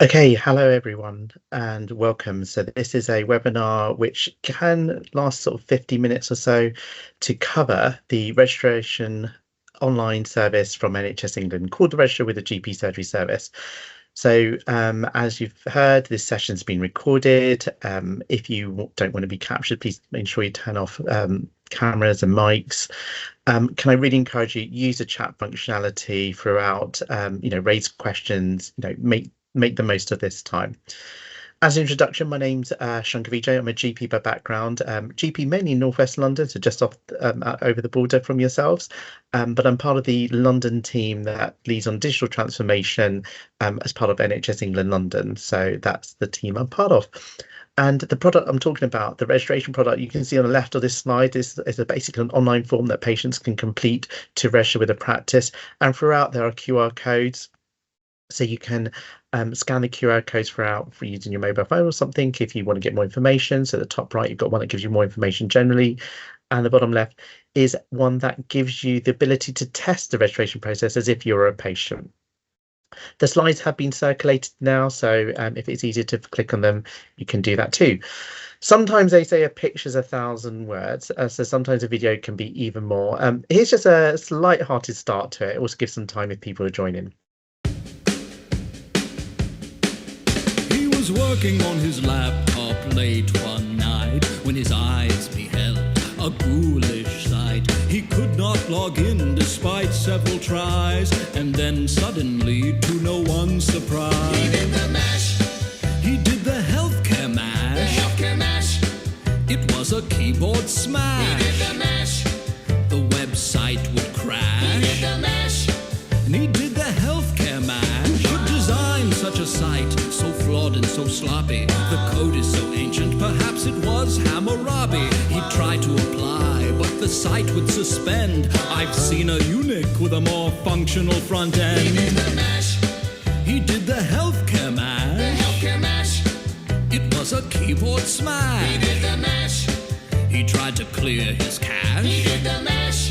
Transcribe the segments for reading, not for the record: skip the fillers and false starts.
Okay, hello everyone and welcome. So this is a webinar which can last sort of 50 minutes or so to cover the registration online service from NHS England called the Register with a GP Surgery Service. So as you've heard, this session's been recorded. If you don't want to be captured, please make sure you turn off cameras and mics. Can I really encourage you use the chat functionality throughout, raise questions, make the most of this time. As an introduction, my name's Shankar Vijay. I'm a GP by background, GP mainly in Northwest London, so just off over the border from yourselves. But I'm part of the London team that leads on digital transformation as part of NHS England London. So that's the team I'm part of. And the product I'm talking about, the registration product, you can see on the left of this slide is basically an online form that patients can complete to register with a practice. And throughout there are QR codes. So you can scan the QR codes for using your mobile phone or something if you want to get more information. So the top right, you've got one that gives you more information generally. And the bottom left is one that gives you the ability to test the registration process as if you're a patient. The slides have been circulated now, so if it's easier to click on them, you can do that too. Sometimes they say a picture's 1,000 words, so sometimes a video can be even more. Here's just a light-hearted start to it. It also gives some time if people are joining. Was working on his laptop late one night when his eyes beheld a ghoulish sight. He could not log in despite several tries, and then suddenly, to no one's surprise, he did the mash. He did the healthcare mash. The healthcare mash. It was a keyboard smash. He did the mash. The website would crash. He did the mash. And he did the healthcare mash. Could design such a site so flawed and so sloppy. The code is so ancient, perhaps it was Hammurabi. He tried to apply, but the site would suspend. I've seen a eunuch with a more functional front end. He did the mash. He did the healthcare mash. The healthcare mash. It was a keyboard smash. He did the mash. He tried to clear his cache. He did the mash.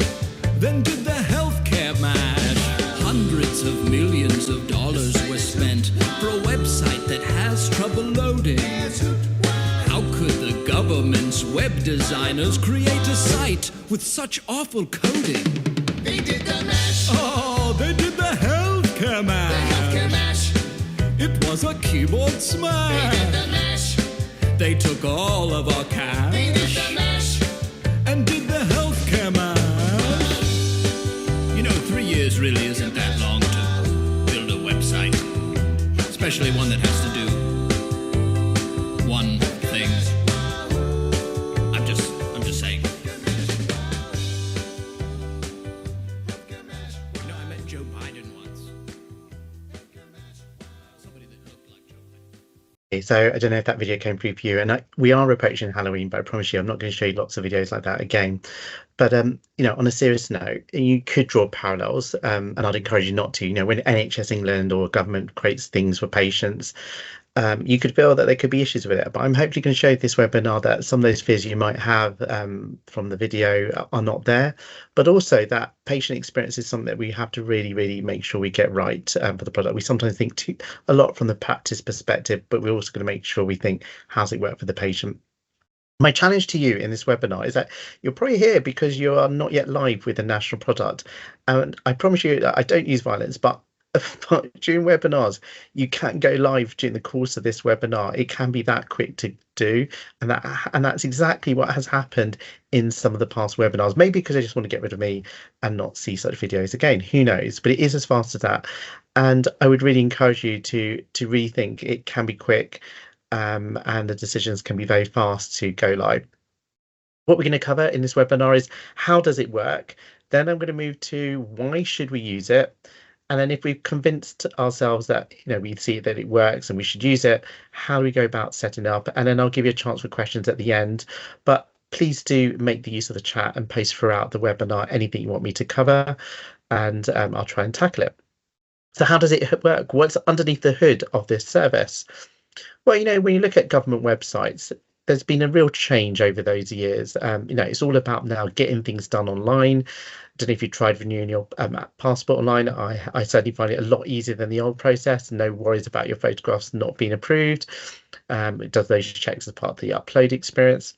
Then did the healthcare mash. Hundreds of millions of dollars were spent for a website that has trouble loading. How could the government's web designers create a site with such awful coding? They did the mash. Oh, they did the healthcare mash. The healthcare mash. It was a keyboard smash. They did the mash. They took all of our cash. They did the mash. And did the healthcare mash. 3 years really isn't that long to build a website, especially one that has to do one thing. I'm just saying. I met Joe Biden once. Somebody that looked like Joe Biden. So I don't know if that video came through for you, and we are approaching Halloween, but I promise you I'm not going to show you lots of videos like that again. But on a serious note, you could draw parallels, and I'd encourage you not to. When NHS England or government creates things for patients, you could feel that there could be issues with it. But I'm hopefully going to show this webinar that some of those fears you might have from the video are not there, but also that patient experience is something that we have to really, really make sure we get right for the product. We sometimes think a lot from the practice perspective, but we're also going to make sure we think, how's it work for the patient? My challenge to you in this webinar is that you're probably here because you are not yet live with the national product. And I promise you that I don't use violence, but during webinars, you can't go live during the course of this webinar. It can be that quick to do. And that's exactly what has happened in some of the past webinars. Maybe because they just want to get rid of me and not see such videos again. Who knows? But it is as fast as that. And I would really encourage you to rethink. It can be quick. And the decisions can be very fast to go live. What we're going to cover in this webinar is how does it work? Then I'm going to move to why should we use it? And then if we've convinced ourselves that we see that it works and we should use it, how do we go about setting up? And then I'll give you a chance for questions at the end. But please do make the use of the chat and post throughout the webinar anything you want me to cover, and I'll try and tackle it. So how does it work? What's underneath the hood of this service? Well, when you look at government websites, there's been a real change over those years. It's all about now getting things done online. don't know if you tried renewing your passport online. I certainly find it a lot easier than the old process. No worries about your photographs not being approved. It does those checks as part of the upload experience.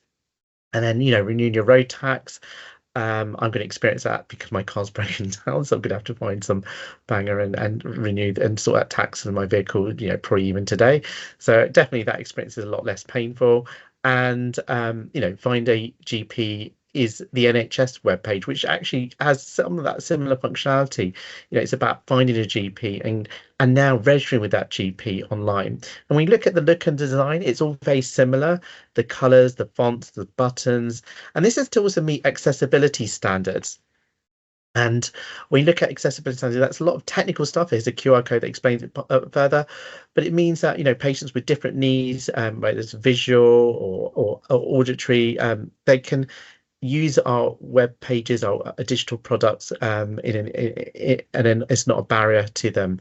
And then, renewing your road tax. I'm going to experience that because my car's broken down, so I'm going to have to find some banger and renew and sort out tax on my vehicle, probably even today. So definitely that experience is a lot less painful. And find a GP is the NHS webpage, which actually has some of that similar functionality. It's about finding a GP and now registering with that GP online. And when you look at the look and design, it's all very similar. The colors, the fonts, the buttons, and this is to also meet accessibility standards. And when you look at accessibility standards, that's a lot of technical stuff. Here's a QR code that explains it further, but it means that patients with different needs, whether it's visual or auditory, they can use our web pages, our digital products, and then it's not a barrier to them.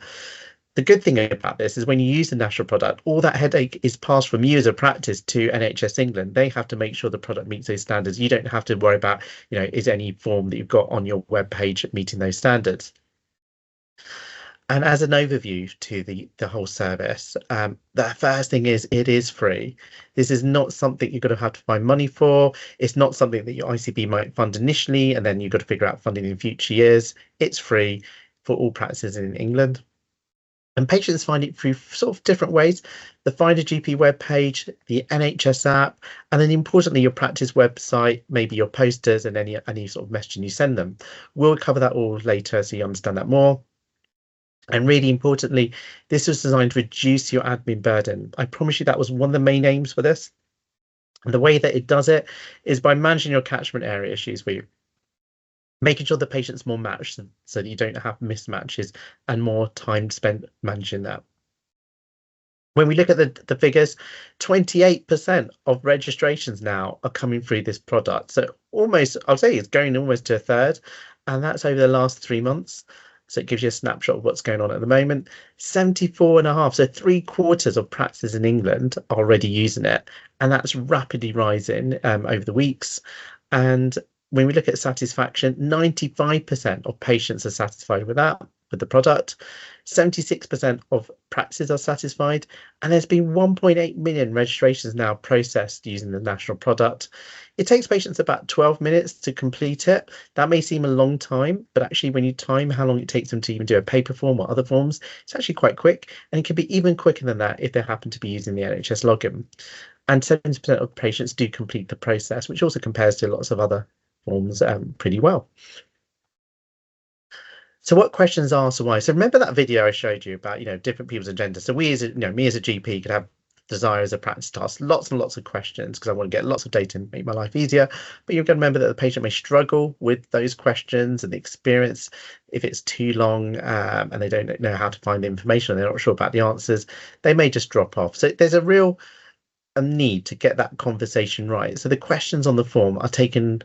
The good thing about this is when you use the national product, all that headache is passed from you as a practice to NHS England. They have to make sure the product meets those standards. You don't have to worry about, is any form that you've got on your web page meeting those standards. And as an overview to the whole service, the first thing is it is free. This is not something you're going to have to find money for. It's not something that your ICB might fund initially, and then you've got to figure out funding in future years. It's free for all practices in England. And patients find it through sort of different ways. The Find a GP webpage, the NHS app, and then importantly, your practice website, maybe your posters and any sort of messaging you send them. We'll cover that all later so you understand that more. And really importantly, this was designed to reduce your admin burden. I promise you that was one of the main aims for this. And the way that it does it is by managing your catchment area issues for you, making sure the patient's more matched so that you don't have mismatches and more time spent managing that. When we look at the figures, 28% of registrations now are coming through this product. So almost, I'll say it's going almost to a third, and that's over the last 3 months. So it gives you a snapshot of what's going on at the moment. 74.5, so 3/4 of practices in England are already using it, and that's rapidly rising over the weeks. And when we look at satisfaction, 95% of patients are satisfied with the product. 76% of practices are satisfied, and there's been 1.8 million registrations now processed using the national product. It takes patients about 12 minutes to complete it. That may seem a long time, but actually when you time how long it takes them to even do a paper form or other forms, it's actually quite quick, and it can be even quicker than that if they happen to be using the NHS login. And 70% of patients do complete the process, which also compares to lots of other forms pretty well. So what questions are asked and why? So remember that video I showed you about, different people's agendas. So we as me as a GP could have desire as a practice task, lots and lots of questions because I want to get lots of data and make my life easier. But you've got to remember that the patient may struggle with those questions and the experience if it's too long and they don't know how to find the information and they're not sure about the answers, they may just drop off. So there's a real need to get that conversation right. So the questions on the form are taken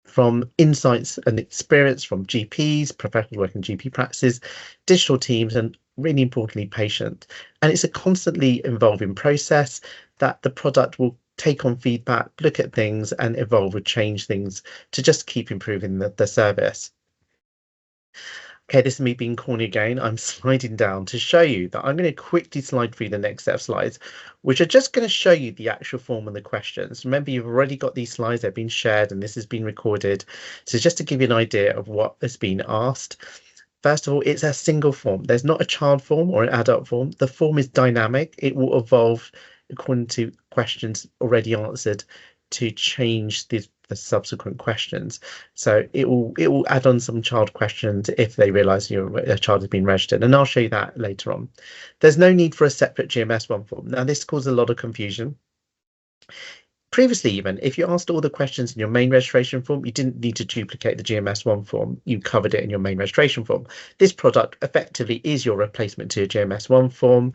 from insights and experience from GPs, professionals working in GP practices, digital teams, and really importantly, patients. And it's a constantly evolving process that the product will take on feedback, look at things and evolve or change things to just keep improving the service. Okay, this is me being corny again. I'm sliding down to show you that I'm going to quickly slide through the next set of slides, which are just going to show you the actual form and the questions. Remember, you've already got these slides, they've been shared and this has been recorded. So just to give you an idea of what has been asked. First of all, it's a single form. There's not a child form or an adult form. The form is dynamic. It will evolve according to questions already answered to change the subsequent questions. So it will add on some child questions if they realise a child has been registered, and I'll show you that later on. There's no need for a separate GMS1 form. Now this caused a lot of confusion. Previously, even if you asked all the questions in your main registration form, you didn't need to duplicate the GMS1 form. You covered it in your main registration form. This product effectively is your replacement to a GMS1 form.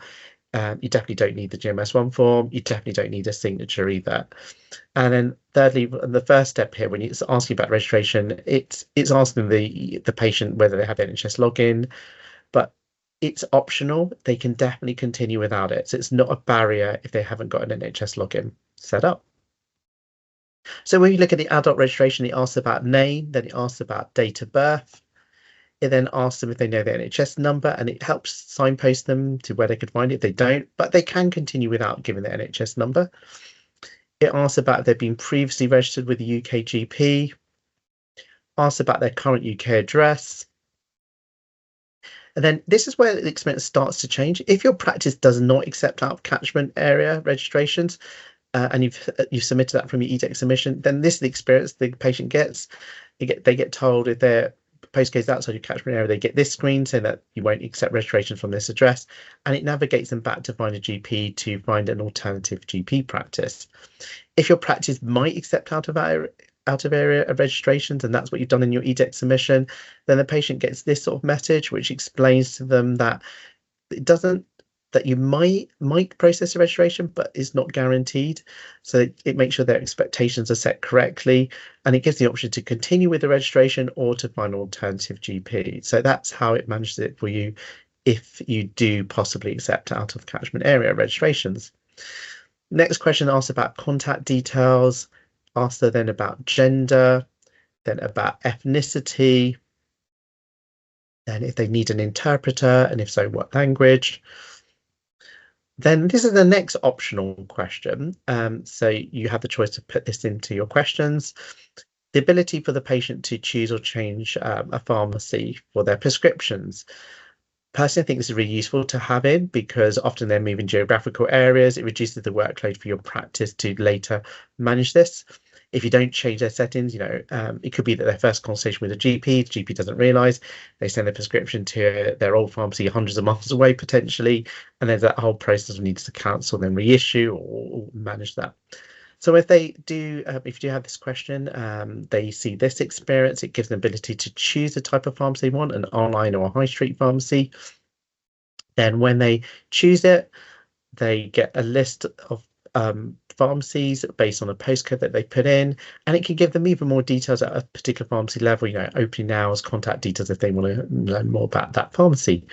You definitely don't need the GMS1 form. You definitely don't need a signature either. And then thirdly, the first step here, when it's asking about registration, it's asking the patient whether they have NHS login, but it's optional. They can definitely continue without it. So it's not a barrier if they haven't got an NHS login set up. So when you look at the adult registration, it asks about name, then it asks about date of birth. It then asks them if they know the NHS number, and it helps signpost them to where they could find it if they don't, but they can continue without giving the NHS number. It asks about if they've been previously registered with the UK GP, asks about their current UK address. And then this is where the experience starts to change. If your practice does not accept out of catchment area registrations, and you've submitted that from your EDEC submission, then this is the experience the patient gets. They get told if their postcode is outside your catchment area, they get this screen saying that you won't accept registrations from this address, and it navigates them back to find a GP to find an alternative GP practice. If your practice might accept out of area registrations, and that's what you've done in your EDEC submission, then the patient gets this sort of message which explains to them that it doesn't that you might process a registration, but is not guaranteed. So it makes sure their expectations are set correctly, and it gives the option to continue with the registration or to find an alternative GP. So that's how it manages it for you if you do possibly accept out of catchment area registrations. Next question asks about contact details, asks then about gender, then about ethnicity, then if they need an interpreter, and if so, what language. Then this is the next optional question. So you have the choice to put this into your questions. The ability for the patient to choose or change a pharmacy for their prescriptions. Personally, I think this is really useful to have in because often they're moving geographical areas. It reduces the workload for your practice to later manage this. If you don't change their settings, it could be that their first conversation with a GP, the GP doesn't realise, they send their prescription to their old pharmacy hundreds of miles away potentially, and there's that whole process of needs to cancel, then reissue or manage that. So if they do, if you do have this question, they see this experience, it gives them the ability to choose the type of pharmacy they want, an online or a high street pharmacy. Then when they choose it, they get a list of pharmacies based on a postcode that they put in, and it can give them even more details at a particular pharmacy level, opening hours, contact details if they want to learn more about that pharmacy.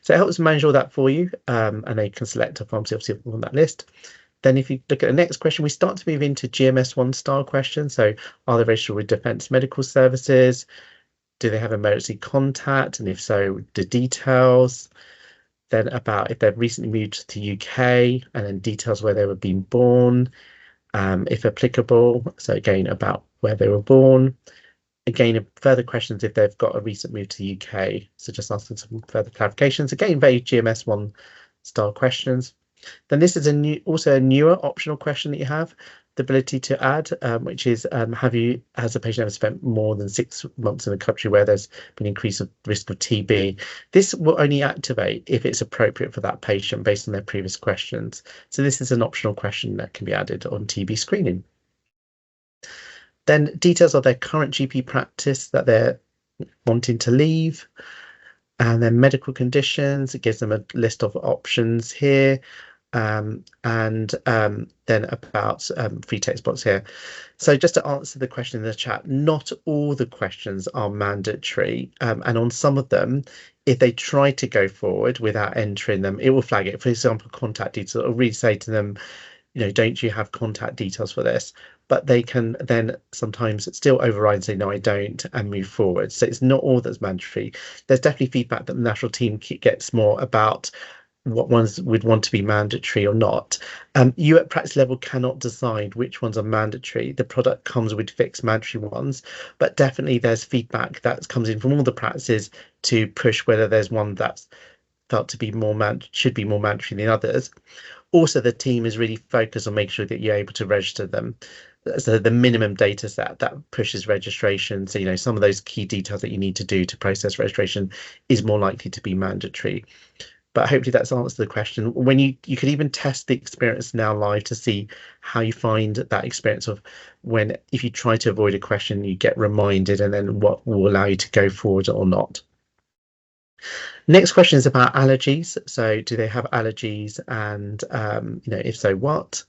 So it helps manage all that for you, and they can select a pharmacy obviously on that list. Then if you look at the next question, we start to move into GMS1 style questions. So are they registered with Defence Medical Services? Do they have emergency contact? And if so, the details. Then about if they've recently moved to UK, and then details where they were being born, if applicable. So again, about where they were born. Again, further questions if they've got a recent move to the UK. So just asking some further clarifications. Again, very GMS1 style questions. Then this is also a newer optional question that you have the ability to add, which is has the patient ever spent more than 6 months in a country where there's been increased risk of TB? This will only activate if it's appropriate for that patient based on their previous questions. So this is an optional question that can be added on TB screening. Then details of their current GP practice that they're wanting to leave, and then medical conditions. It gives them a list of options here. And then about free text box here. So just to answer the question in the chat, not all the questions are mandatory, and on some of them, if they try to go forward without entering them, it will flag it. For example, contact details, or really say to them, don't you have contact details for this? But they can then sometimes still override and say, no, I don't, and move forward. So it's not all that's mandatory. There's definitely feedback that the national team gets more about what ones would want to be mandatory or not. You at practice level cannot decide which ones are mandatory. The product comes with fixed mandatory ones, but definitely there's feedback that comes in from all the practices to push whether there's one that's felt to be should be more mandatory than others. Also, the team is really focused on making sure that you're able to register them. So the minimum data set that pushes registration. So, some of those key details that you need to do to process registration is more likely to be mandatory. But hopefully that's answered the question. When you could even test the experience now live to see how you find that experience of when, if you try to avoid a question, you get reminded, and then what will allow you to go forward or not. Next question is about allergies. So do they have allergies, and if so, what?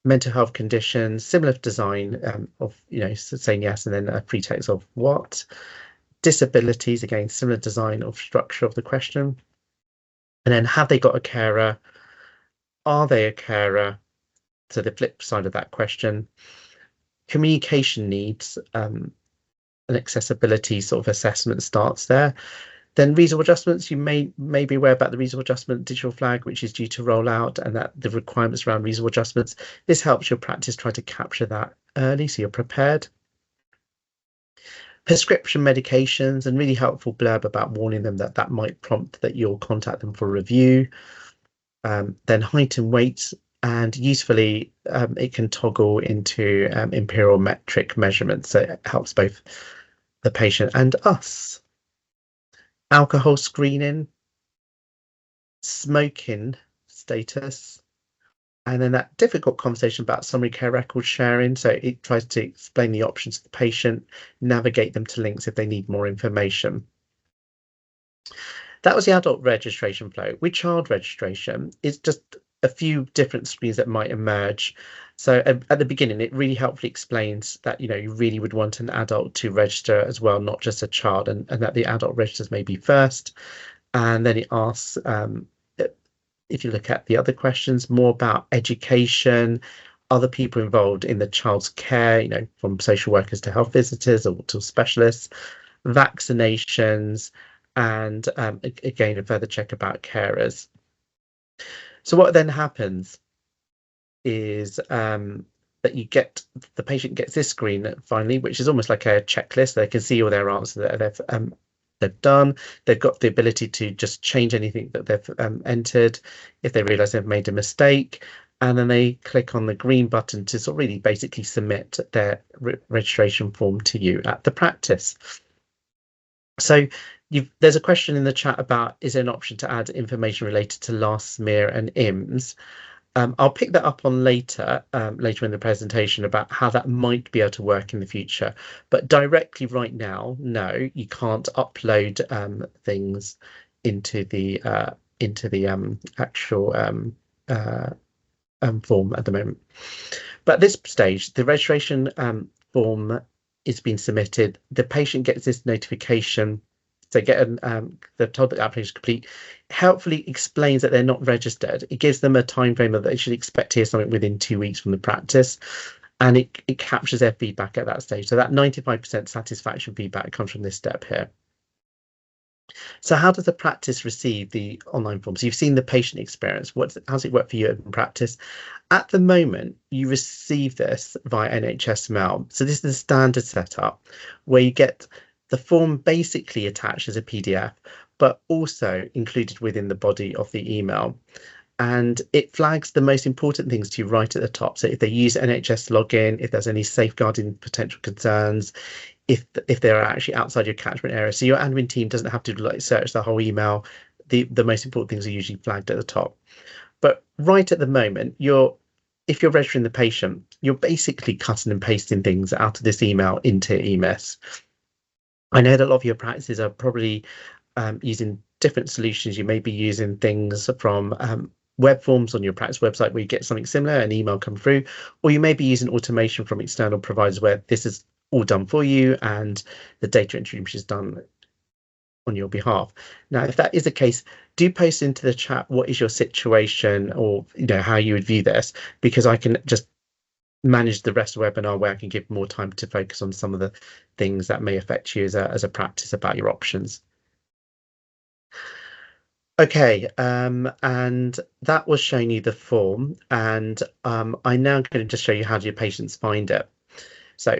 Mental health conditions, similar design of saying yes, and then a pretext of what? Disabilities, again, similar design of structure of the question. And then have they got a carer? Are they a carer? So the flip side of that question. communication needs and accessibility sort of assessment starts there. Then reasonable adjustments, you may be aware about the reasonable adjustment digital flag, which is due to roll out, and that the requirements around reasonable adjustments. This helps your practice try to capture that early so you're prepared. Prescription medications, and really helpful blurb about warning them that that might prompt that you'll contact them for review. Then height and weight, and usefully it can toggle into imperial metric measurements, so it helps both the patient and us. Alcohol screening, smoking status, and then that difficult conversation about summary care record sharing. So it tries to explain the options to the patient, navigate them to links if they need more information. That was the adult registration flow. With child registration, it's just a few different screens that might emerge. So at the beginning, it really helpfully explains that, you know, you really would want an adult to register as well, not just a child, and that the adult registers maybe first. And then it asks, if you look at the other questions, more about education, other people involved in the child's care, you know, from social workers to health visitors or to specialists, vaccinations, and again, a further check about carers. So what then happens is that the patient gets this screen finally, which is almost like a checklist. They can see all their answers that they've done. They've got the ability to just change anything that they've entered if they realize they've made a mistake, and then they click on the green button to sort of really basically submit their registration form to you at the practice. So there's a question in the chat about, is there an option to add information related to last smear and IMS? I'll pick that up on later in the presentation about how that might be able to work in the future. But directly right now, no, you can't upload things into the actual form at the moment. But at this stage, the registration form is being submitted. The patient gets this notification. So they're told that the application is complete. Helpfully explains that they're not registered. It gives them a time frame that they should expect to hear something within 2 weeks from the practice, and it captures their feedback at that stage. So that 95% satisfaction feedback comes from this step here. So how does the practice receive the online forms? You've seen the patient experience. How's it work for you in practice? At the moment, you receive this via NHS mail. So this is the standard setup where you get the form basically attached as a PDF, but also included within the body of the email. And it flags the most important things to you right at the top. So if they use NHS login, if there's any safeguarding potential concerns, if they're actually outside your catchment area. So your admin team doesn't have to search the whole email. The most important things are usually flagged at the top. But right at the moment, if you're registering the patient, you're basically cutting and pasting things out of this email into EMIS. I know that a lot of your practices are probably using different solutions. You may be using things from web forms on your practice website where you get something similar, an email come through, or you may be using automation from external providers where this is all done for you and the data entry is done on your behalf. Now, if that is the case, do post into the chat what is your situation, or how you would view this, because I can just manage the rest of the webinar where I can give more time to focus on some of the things that may affect you as a practice about your options. Okay, and that was showing you the form, and I'm now going to just show you how do your patients find it. So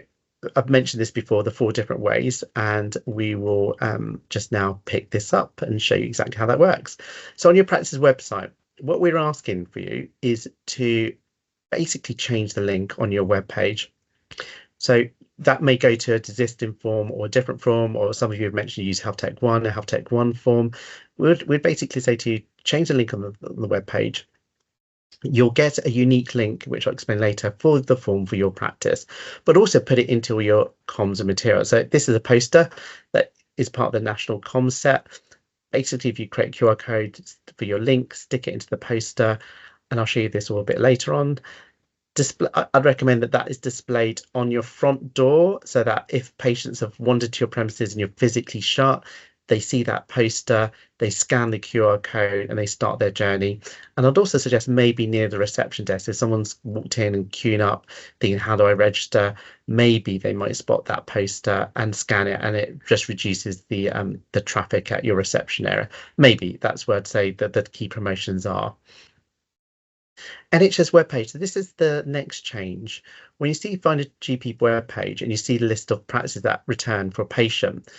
I've mentioned this before, the 4 different ways, and we will just now pick this up and show you exactly how that works. So on your practice's website, what we're asking for you is to basically change the link on your web page. So that may go to an existing form or a different form, or some of you have mentioned you use Health Tech 1, a Health Tech 1 form. We'd basically say to you, change the link on the web page. You'll get a unique link, which I'll explain later, for the form for your practice, but also put it into all your comms and material. So this is a poster that is part of the national comms set. Basically, if you create a QR code for your link, stick it into the poster, and I'll show you this all a bit later on. I'd recommend that is displayed on your front door, so that if patients have wandered to your premises and you're physically shut, they see that poster, they scan the QR code and they start their journey. And I'd also suggest maybe near the reception desk, if someone's walked in and queuing up thinking, how do I register? Maybe they might spot that poster and scan it, and it just reduces the traffic at your reception area. Maybe that's where I'd say that the key promotions are. NHS webpage. So this is the next change. When you find a GP webpage and you see the list of practices that return for a patient,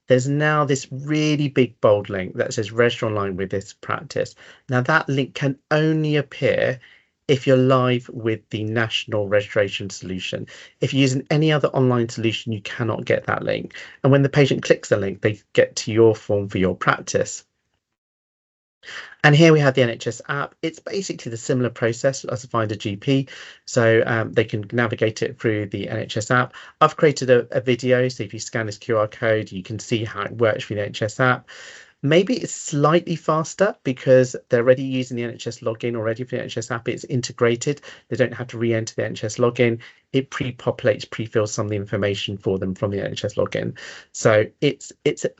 there's now this really big bold link that says register online with this practice. Now that link can only appear if you're live with the national registration solution. If you're using any other online solution, you cannot get that link. And when the patient clicks the link, they get to your form for your practice. And here we have the NHS app. It's basically the similar process as Find a GP. So they can navigate it through the NHS app. I've created a video. So if you scan this QR code, you can see how it works for the NHS app. Maybe it's slightly faster because they're already using the NHS login already for the NHS app. It's integrated. They don't have to re-enter the NHS login. It pre-populates, pre-fills some of the information for them from the NHS login. So it's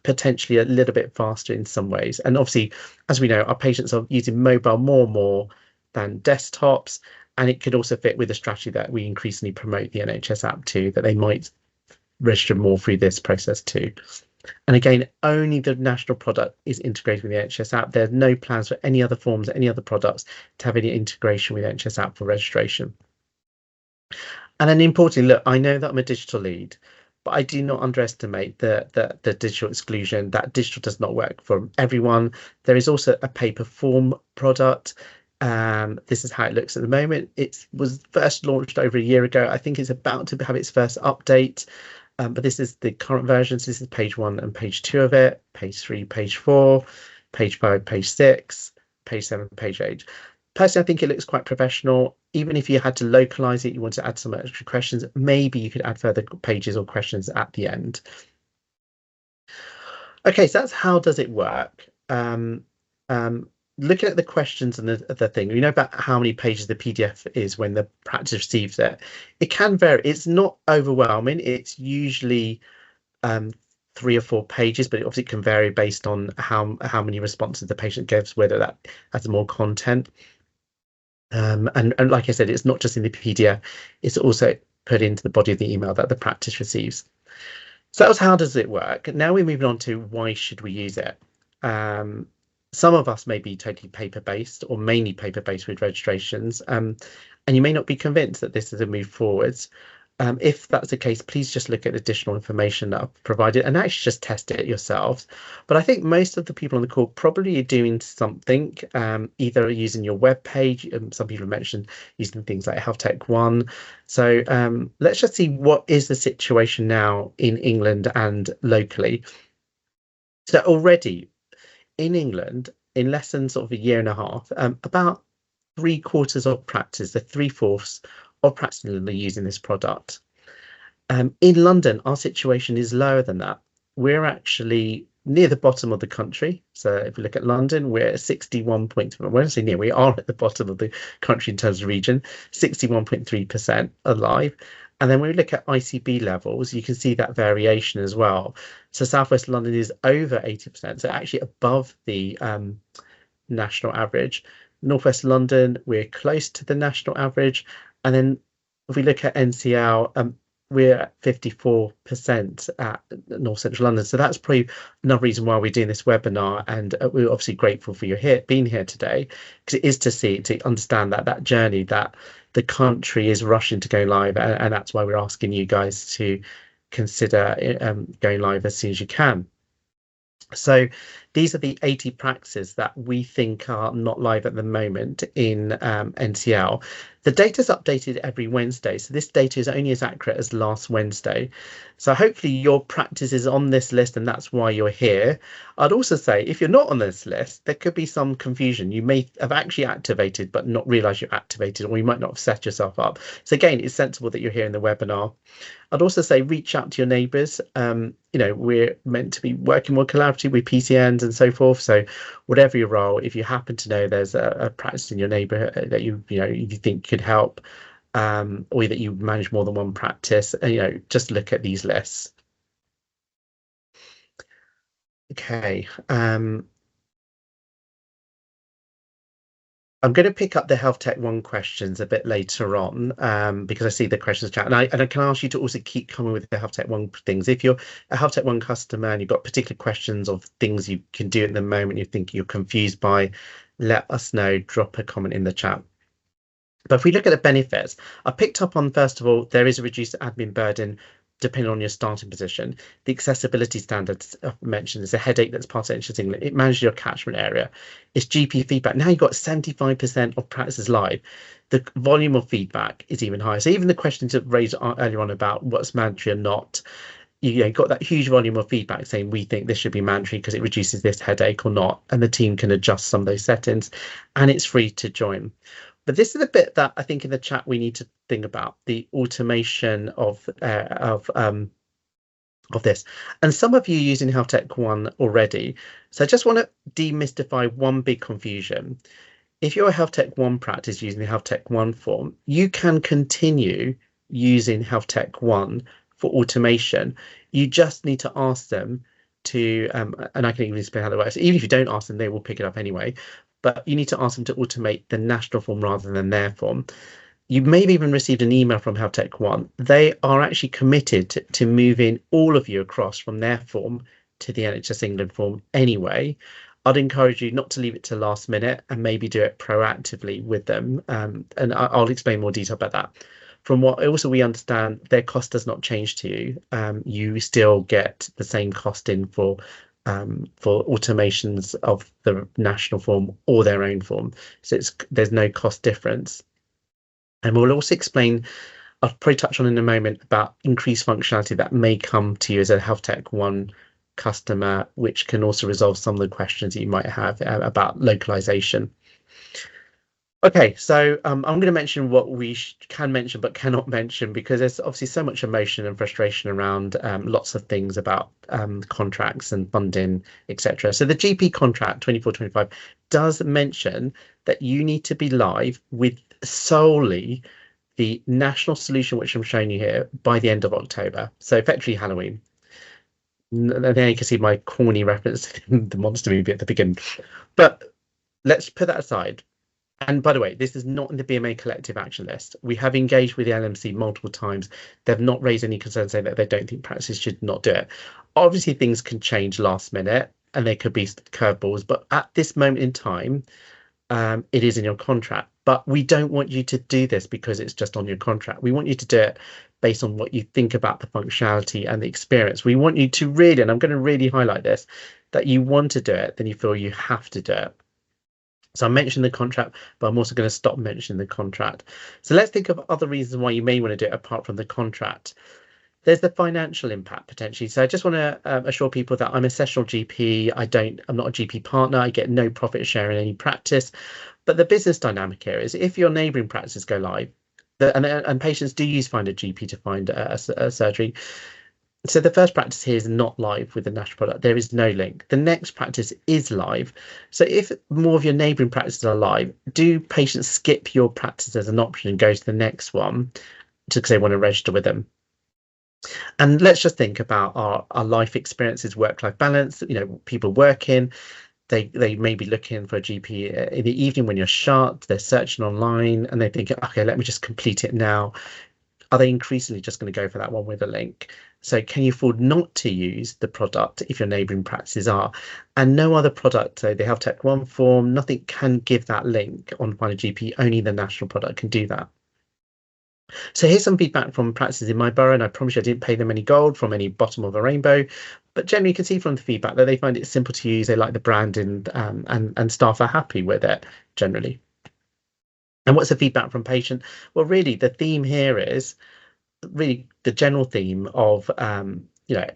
potentially a little bit faster in some ways. And obviously, as we know, our patients are using mobile more and more than desktops. And it could also fit with the strategy that we increasingly promote the NHS app to, that they might register more through this process too. And again, only the national product is integrated with the NHS app. There's no plans for any other forms, any other products to have any integration with the NHS app for registration. And then importantly, look, I know that I'm a digital lead, but I do not underestimate the digital exclusion. That digital does not work for everyone. There is also a paper form product. This is how it looks at the moment. It was first launched over a year ago. I think it's about to have its first update. But this is the current version. So this is page 1 and page 2 of it, page 3, page 4, page 5, page 6, page 7, page 8. Personally, I think it looks quite professional. Even if you had to localize it, you want to add some extra questions, maybe you could add further pages or questions at the end. Okay, so that's how does it work? Looking at the questions and the thing, we know about how many pages the PDF is when the practice receives it. It can vary. It's not overwhelming. It's usually 3 or 4 pages, but it obviously can vary based on how many responses the patient gives, whether that has more content. And like I said, it's not just in the PDF, it's also put into the body of the email that the practice receives. So that was how does it work. Now we're moving on to why should we use it. Some of us may be totally paper-based or mainly paper-based with registrations, and you may not be convinced that this is a move forwards. If that's the case, please just look at additional information that I've provided and actually just test it yourselves. But I think most of the people on the call probably are doing something, either using your web page. Some people have mentioned using things like Health Tech One. So let's just see what is the situation now in England and locally. So already in England, in less than sort of a year and a half, about 3/4 of practice, the 3/4 of practice are using this product. In London, our situation is lower than that. We're actually near the bottom of the country. So if we look at London, we're at 61 when I say near, we are at the bottom of the country in terms of region, 61.3% alive. And then when we look at ICB levels, you can see that variation as well. So Southwest London is over 80%, so actually above the national average. Northwest London, we're close to the national average. And then if we look at NCL, we're at 54% at North Central London. So that's probably another reason why we're doing this webinar. And we're obviously grateful for your being here today, because it is to understand that journey that the country is rushing to go live. And that's why we're asking you guys to consider going live as soon as you can. So these are the 80 practices that we think are not live at the moment in NCL. The data is updated every Wednesday, so this data is only as accurate as last Wednesday. So hopefully your practice is on this list and that's why you're here. I'd also say if you're not on this list, there could be some confusion. You may have actually activated but not realised you're activated, or you might not have set yourself up. So again, it's sensible that you're here in the webinar. I'd also say reach out to your neighbours. We're meant to be working more collaboratively with PCNs and so forth. So whatever your role, if you happen to know there's a practice in your neighbourhood that you think could help, or that you manage more than one practice, just look at these lists. Okay. I'm going to pick up the Health Tech One questions a bit later on, because I see the questions chat, and I can ask you to also keep coming with the Health Tech One things. If you're a Health Tech One customer and you've got particular questions of things you can do at the moment, you think you're confused by, let us know. Drop a comment in the chat. But if we look at the benefits, I picked up on, first of all, there is a reduced admin burden depending on your starting position. The accessibility standards I've mentioned is a headache that's part of NHS England. It manages your catchment area. It's GP feedback. Now you've got 75% of practices live. The volume of feedback is even higher. So even the questions that raised earlier on about what's mandatory or not, you got that huge volume of feedback saying we think this should be mandatory because it reduces this headache or not, and the team can adjust some of those settings, and it's free to join. But this is the bit that I think in the chat we need to think about, the automation of this. And some of you using Health Tech One already. So I just want to demystify one big confusion. If you're a Health Tech One practice using the Health Tech One form, you can continue using Health Tech One for automation. You just need to ask them to, and I can even explain how that works. Even if you don't ask them, they will pick it up anyway. But you need to ask them to automate the national form rather than their form. You may have even received an email from Health Tech One. They are actually committed to moving all of you across from their form to the NHS England form anyway. I'd encourage you not to leave it to last minute and maybe do it proactively with them. And I'll explain more detail about that. From what also we understand, their cost does not change to you. You still get the same costing for automations of the national form or their own form. So there's no cost difference. And we'll also explain, I'll probably touch on in a moment, about increased functionality that may come to you as a Health Tech One customer, which can also resolve some of the questions that you might have about localization. Okay, so I'm going to mention what we can mention but cannot mention, because there's obviously so much emotion and frustration around lots of things about contracts and funding, etc. So the GP contract 24-25 does mention that you need to be live with solely the national solution, which I'm showing you here, by the end of October. So effectively Halloween. There you can see my corny reference to the monster movie at the beginning. But let's put that aside. And by the way, this is not in the BMA collective action list. We have engaged with the LMC multiple times. They've not raised any concerns saying that they don't think practices should not do it. Obviously, things can change last minute and there could be curveballs, but at this moment in time, it is in your contract. But we don't want you to do this because it's just on your contract. We want you to do it based on what you think about the functionality and the experience. We want you to really, and I'm going to really highlight this, that you want to do it, then you feel you have to do it. So I mentioned the contract, but I'm also going to stop mentioning the contract. So let's think of other reasons why you may want to do it apart from the contract. There's the financial impact potentially. So I just want to assure people that I'm a sessional GP. I'm not a GP partner. I get no profit share in any practice. But the business dynamic here is if your neighbouring practices go live, and patients do use Find a GP to find a surgery. So the first practice here is not live with the national product. There is no link. The next practice is live. So if more of your neighbouring practices are live, do patients skip your practice as an option and go to the next one because they want to register with them? And let's just think about our life experiences, work-life balance. People working, they may be looking for a GP in the evening when you're shut. They're searching online and they think, okay, let me just complete it now. Are they increasingly just going to go for that one with a link? So can you afford not to use the product if your neighbouring practices are? And no other product, so the Health Tech One form, nothing can give that link on Find a GP. Only the national product can do that. So here's some feedback from practices in my borough, and I promise you I didn't pay them any gold from any bottom of a rainbow. But generally you can see from the feedback that they find it simple to use. They like the brand and staff are happy with it generally. And what's the feedback from patient? Well, really, the theme here is really the general theme of,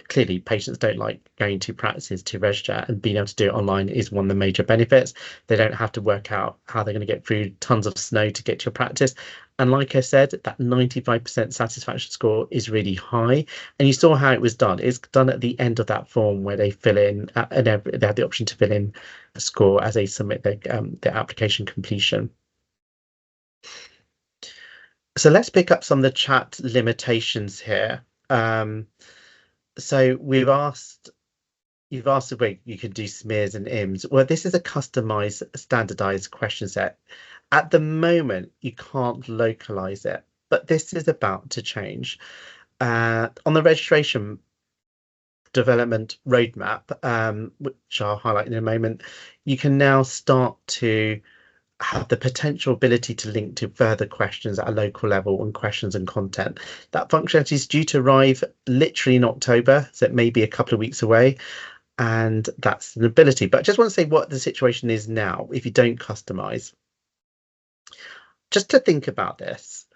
clearly patients don't like going to practices to register, and being able to do it online is one of the major benefits. They don't have to work out how they're going to get through tons of snow to get to your practice. And like I said, that 95% satisfaction score is really high. And you saw how it was done. It's done at the end of that form where they fill in, and they have the option to fill in a score as they submit their application completion. So let's pick up some of the chat limitations here. So we've asked, you've asked if you could do smears and IMS. Well, this is a customized, standardized question set. At the moment, you can't localize it, but this is about to change. On the registration development roadmap, which I'll highlight in a moment, you can now start to have the potential ability to link to further questions at a local level on questions and content. That functionality is due to arrive literally in October, so it may be a couple of weeks away, and that's an ability. But I just want to say what the situation is now if you don't customize. Just to think about this,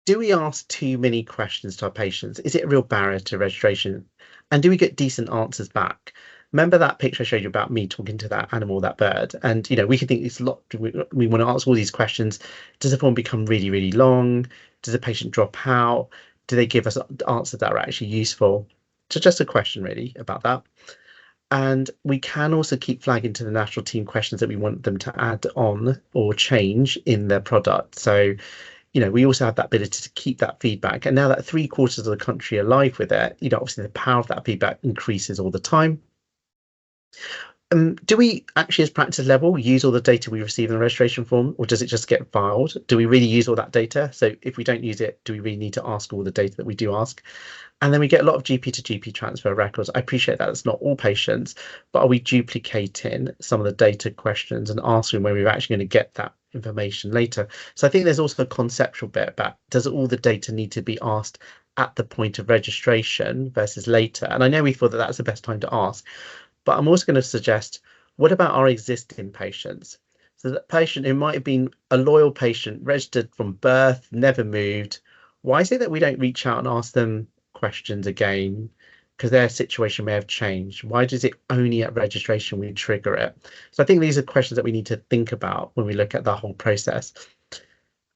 do we ask too many questions to our patients? Is it a real barrier to registration? And do we get decent answers back? Remember that picture I showed you about me talking to that animal, that bird? And, we can think it's a lot. We want to answer all these questions. Does the form become really, really long? Does the patient drop out? Do they give us answers that are actually useful? So just a question really about that. And we can also keep flagging to the national team questions that we want them to add on or change in their product. So, we also have that ability to keep that feedback. And now that 3/4 of the country are live with it, obviously the power of that feedback increases all the time. Do we actually, as practice level, use all the data we receive in the registration form, or does it just get filed? Do we really use all that data? So if we don't use it, do we really need to ask all the data that we do ask? And then we get a lot of GP to GP transfer records. I appreciate that it's not all patients, but are we duplicating some of the data questions and asking when we're actually going to get that information later? So I think there's also a conceptual bit about, does all the data need to be asked at the point of registration versus later? And I know we thought that that's the best time to ask, but I'm also going to suggest, what about our existing patients? So that patient who might have been a loyal patient, registered from birth, never moved, why is it that we don't reach out and ask them questions again? Because their situation may have changed. Why does it only at registration we trigger it? So I think these are questions that we need to think about when we look at the whole process.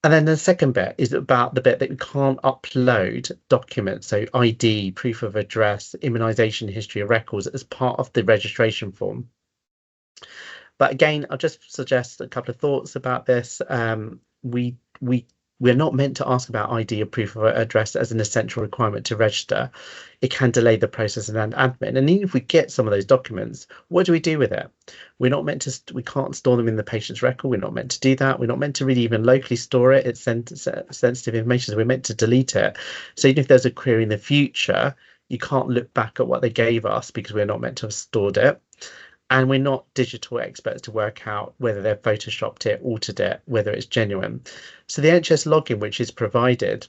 And then the second bit is about the bit that we can't upload documents, so ID, proof of address, immunisation history, or records as part of the registration form. But again, I'll just suggest a couple of thoughts about this. We're not meant to ask about ID or proof of address as an essential requirement to register. It can delay the process and admin. And even if we get some of those documents, what do we do with it? We're not meant to, we can't store them in the patient's record. We're not meant to do that. We're not meant to really even locally store it. It's sensitive information, so we're meant to delete it. So even if there's a query in the future, you can't look back at what they gave us because we're not meant to have stored it. And we're not digital experts to work out whether they've photoshopped it, altered it, whether it's genuine. So the NHS login, which is provided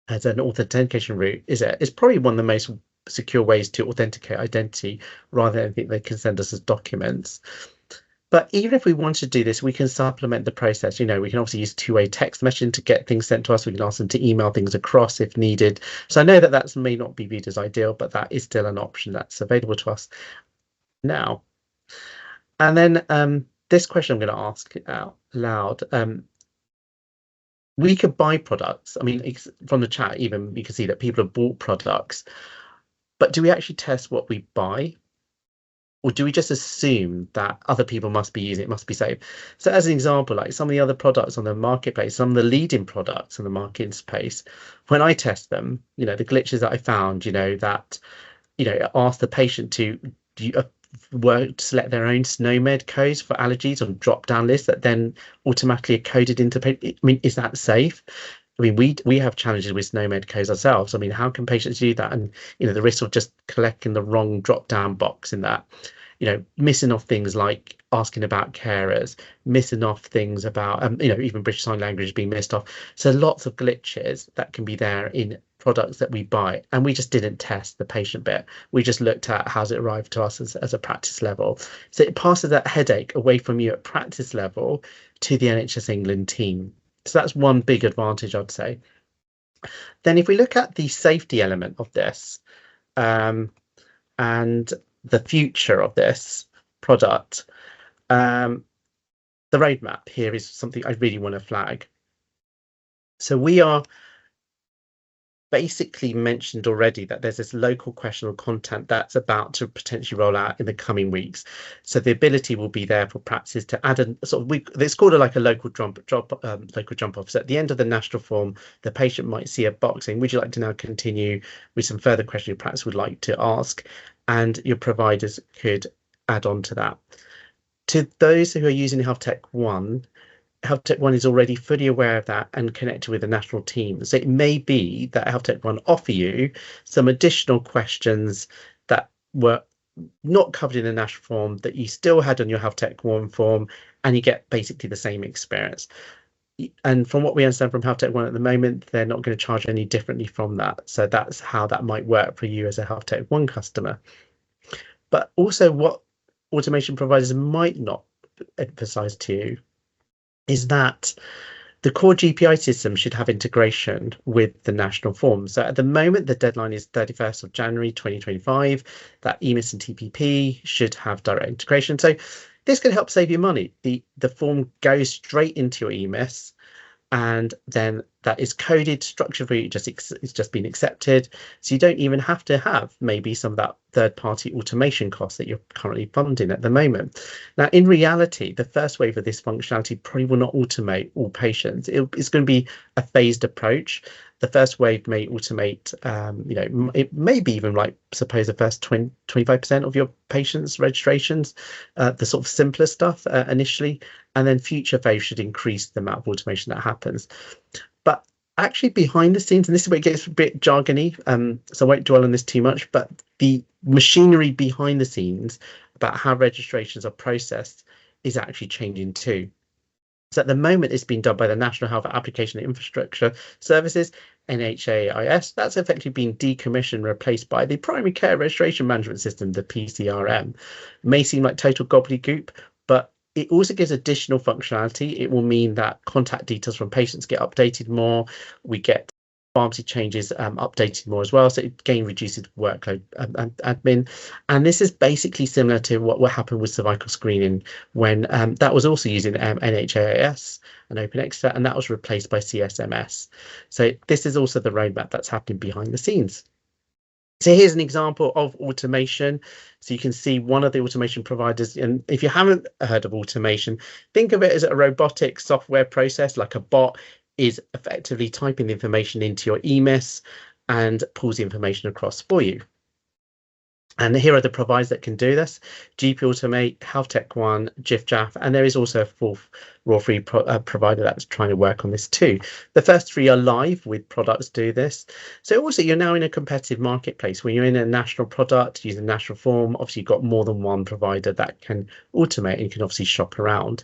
as an authentication route, is probably one of the most secure ways to authenticate identity rather than anything they can send us as documents. But even if we want to do this, we can supplement the process. We can obviously use two-way text messaging to get things sent to us. We can ask them to email things across if needed. So I know that may not be viewed as ideal, but that is still an option that's available to us now. And then this question I'm going to ask out loud. We could buy products. I mean, from the chat, even you can see that people have bought products, but do we actually test what we buy? Or do we just assume that other people must be using it, must be safe? So as an example, like some of the other products on the marketplace, some of the leading products in the market space, when I test them, the glitches that I found, that, ask the patient to select their own SNOMED codes for allergies on drop-down lists that then automatically are coded into. I mean, is that safe? I mean, we have challenges with SNOMED codes ourselves. I mean, how can patients do that? And the risk of just collecting the wrong drop-down box in that, missing off things like asking about carers, missing off things about even British Sign Language being missed off. So lots of glitches that can be there in products that we buy, and we just didn't test the patient bit. We just looked at how's it arrived to us as a practice level. So it passes that headache away from you at practice level to the NHS England team. So that's one big advantage, I'd say. Then if we look at the safety element of this and the future of this product, the roadmap here is something I really want to flag. So we are basically mentioned already that there's this local question or content that's about to potentially roll out in the coming weeks. So the ability will be there for practices to add a sort of it's called a, like a local local jump off. So at the end of the national form, the patient might see a box saying, "Would you like to now continue with some further questions your practice would like to ask?" And your providers could add on to that. To those who are using Health Tech One is already fully aware of that and connected with the national team. So it may be that Health Tech One offer you some additional questions that were not covered in the national form that you still had on your Health Tech One form, and you get basically the same experience. And from what we understand from Health Tech One at the moment, they're not going to charge any differently from that. So that's how that might work for you as a Health Tech One customer. But also, what automation providers might not emphasize to you is that the core GPI system should have integration with the national form. So at the moment, the deadline is 31st of January 2025. That EMIS and TPP should have direct integration. So this can help save you money. The form goes straight into your EMIS, and then that is coded, structured for you. It's just been accepted. So you don't even have to have maybe some of that third-party automation costs that you're currently funding at the moment. Now, in reality, the first wave of this functionality probably will not automate all patients. It's going to be a phased approach. The first wave may automate, it may be even like, suppose the first 25% of your patients' registrations, the sort of simpler stuff initially, and then future waves should increase the amount of automation that happens. But actually behind the scenes, and this is where it gets a bit jargony, so I won't dwell on this too much, but the machinery behind the scenes about how registrations are processed is actually changing too. So at the moment, it's been done by the National Health Application and Infrastructure Services, NHS. That's effectively been decommissioned, replaced by the Primary Care Registration Management System, the PCRM. May seem like total gobbledygook, but it also gives additional functionality. It will mean that contact details from patients get updated more. We get pharmacy changes updated more as well, so it again reduces workload and admin. And this is basically similar to what happened with cervical screening when that was also using NHS and OpenExtra, and that was replaced by CSMS. So this is also the roadmap that's happening behind the scenes. So here's an example of automation. So you can see one of the automation providers, and if you haven't heard of automation, think of it as a robotic software process, like a bot is effectively typing the information into your EMIS and pulls the information across for you. And here are the providers that can do this: GP Automate, Health Tech One, JIF-JAF, and there is also a fourth raw-free provider that's trying to work on this too. The first three are live with products do this. So also you're now in a competitive marketplace. When you're in a national product using a national form, obviously you've got more than one provider that can automate, and you can obviously shop around.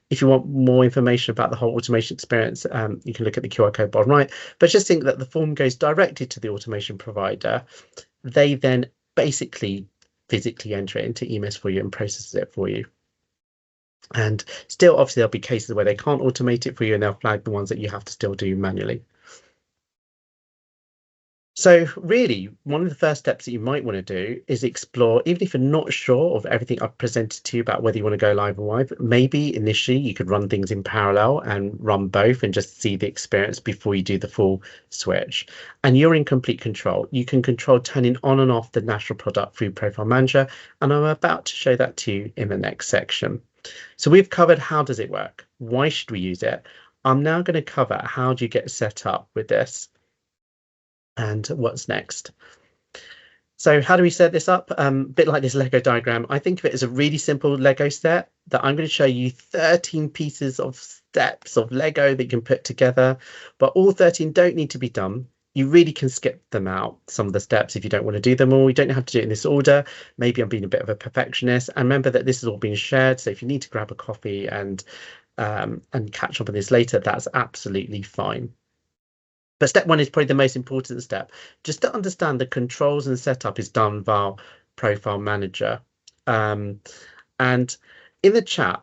If you want more information about the whole automation experience, you can look at the QR code bottom right. But just think that the form goes directly to the automation provider. They then basically physically enter it into EMIS for you and processes it for you. And still, obviously, there'll be cases where they can't automate it for you, and they'll flag the ones that you have to still do manually. So really, one of the first steps that you might want to do is explore, even if you're not sure of everything I've presented to you about whether you want to go live or live, maybe initially you could run things in parallel and run both and just see the experience before you do the full switch. And you're in complete control. You can control turning on and off the national product through Profile Manager, and I'm about to show that to you in the next section. So we've covered how does it work? Why should we use it? I'm now going to cover how do you get set up with this and what's next. So how do we set this up? A bit like this Lego diagram. I think of it as a really simple Lego set that I'm going to show you 13 pieces of steps of Lego that you can put together, but all 13 don't need to be done. You really can skip them out, some of the steps, if you don't want to do them all. You don't have to do it in this order. Maybe I'm being a bit of a perfectionist. And remember that this is all being shared. So if you need to grab a coffee and catch up on this later, that's absolutely fine. But step one is probably the most important step. Just to understand the controls and setup is done via Profile Manager. And in the chat,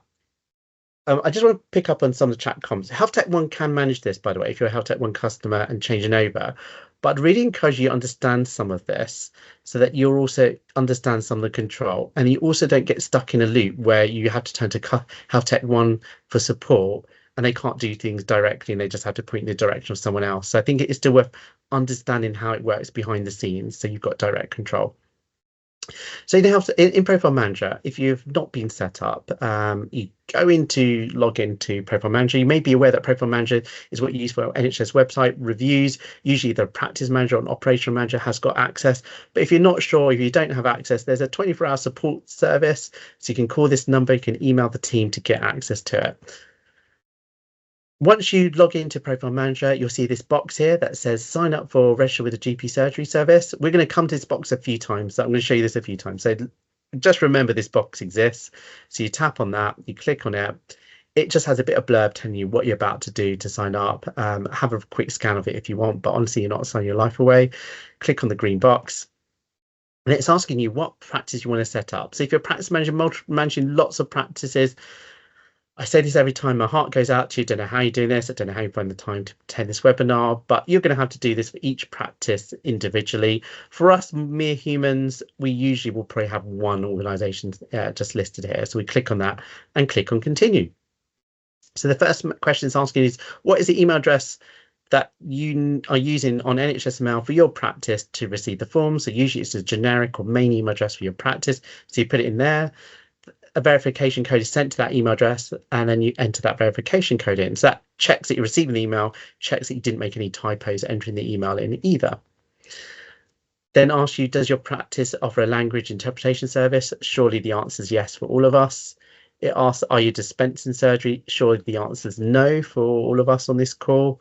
I just want to pick up on some of the chat comments. Health Tech One can manage this, by the way, if you're a Health Tech One customer and changing over. But I'd really encourage you to understand some of this so that you'll also understand some of the control. And you also don't get stuck in a loop where you have to turn to Health Tech One for support and they can't do things directly and they just have to point in the direction of someone else. So I think it is still worth understanding how it works behind the scenes so you've got direct control. So in Profile Manager, if you've not been set up, you log into Profile Manager. You may be aware that Profile Manager is what you use for NHS website reviews. Usually the practice manager or an operational manager has got access. But if you're not sure, if you don't have access, there's a 24-hour support service. So you can call this number, you can email the team to get access to it. Once you log into Profile Manager, you'll see this box here that says sign up for register with a GP surgery service. We're going to come to this box a few times. So I'm going to show you this a few times. So just remember this box exists. So you tap on that, you click on it. It just has a bit of blurb telling you what you're about to do to sign up. Have a quick scan of it if you want, but honestly, you're not signing your life away. Click on the green box. And it's asking you what practice you want to set up. So if you're a practice manager, managing lots of practices, I say this every time, my heart goes out to you. Don't know how you're doing this. I don't know how you find the time to attend this webinar, but you're going to have to do this for each practice individually. For us mere humans, we usually will probably have one organisation just listed here. So we click on that and click on continue. So the first question it's asking is, what is the email address that you are using on NHSML for your practice to receive the form? So usually it's a generic or main email address for your practice. So you put it in there. A verification code is sent to that email address, and then you enter that verification code in. So that checks that you're receiving the email, checks that you didn't make any typos entering the email in either. Then asks you, does your practice offer a language interpretation service? Surely the answer is yes for all of us. It asks, are you dispensing surgery? Surely the answer is no for all of us on this call.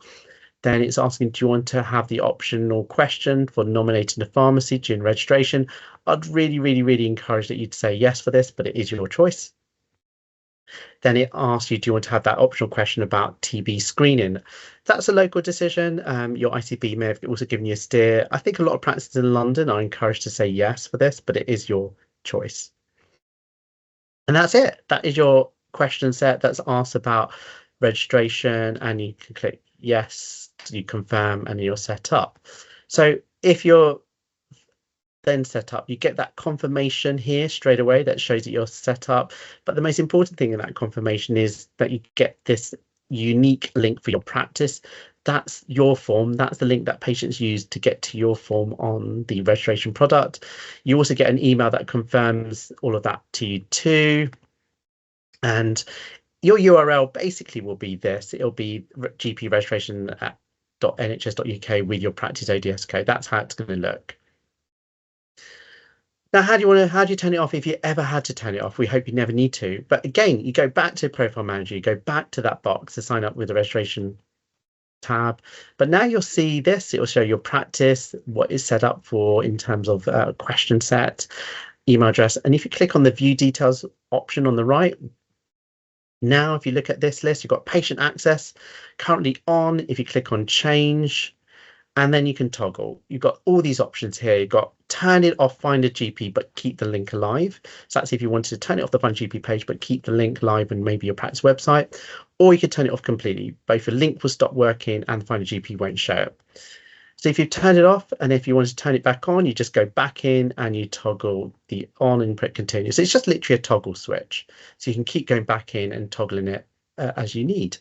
Then it's asking, do you want to have the optional question for nominating a pharmacy during registration? I'd really encourage that you'd say yes for this, but it is your choice. Then it asks you, do you want to have that optional question about TB screening? That's a local decision. Your ICB may have also given you a steer. I think a lot of practices in London are encouraged to say yes for this, but it is your choice. And that's it. That is your question set that's asked about registration, and you can click yes, you confirm, and you're set up. So if you're then set up, you get that confirmation here straight away that shows that you're set up. But the most important thing in that confirmation is that you get this unique link for your practice. That's your form. That's the link that patients use to get to your form on the registration product. You also get an email that confirms all of that to you too. And your URL basically will be this. It'll be gpregistration.nhs.uk with your practice ODS code. That's how it's going to look. Now, how do you turn it off if you ever had to turn it off? We hope you never need to. But again, you go back to Profile Manager, you go back to that box to sign up with the registration tab. But now you'll see this. It will show your practice, what is set up for in terms of question set, email address. And if you click on the view details option on the right, now, if you look at this list, you've got patient access currently on. If you click on change, and then you can toggle. You've got all these options here. You've got turn it off, find a GP, but keep the link alive. So that's if you wanted to turn it off the Find GP page, but keep the link live and maybe your practice website, or you could turn it off completely. Both the link will stop working and Find a GP won't show up. So if you turn it off, and if you want to turn it back on, you just go back in and you toggle the on and put continue. So it's just literally a toggle switch. So you can keep going back in and toggling it as you need.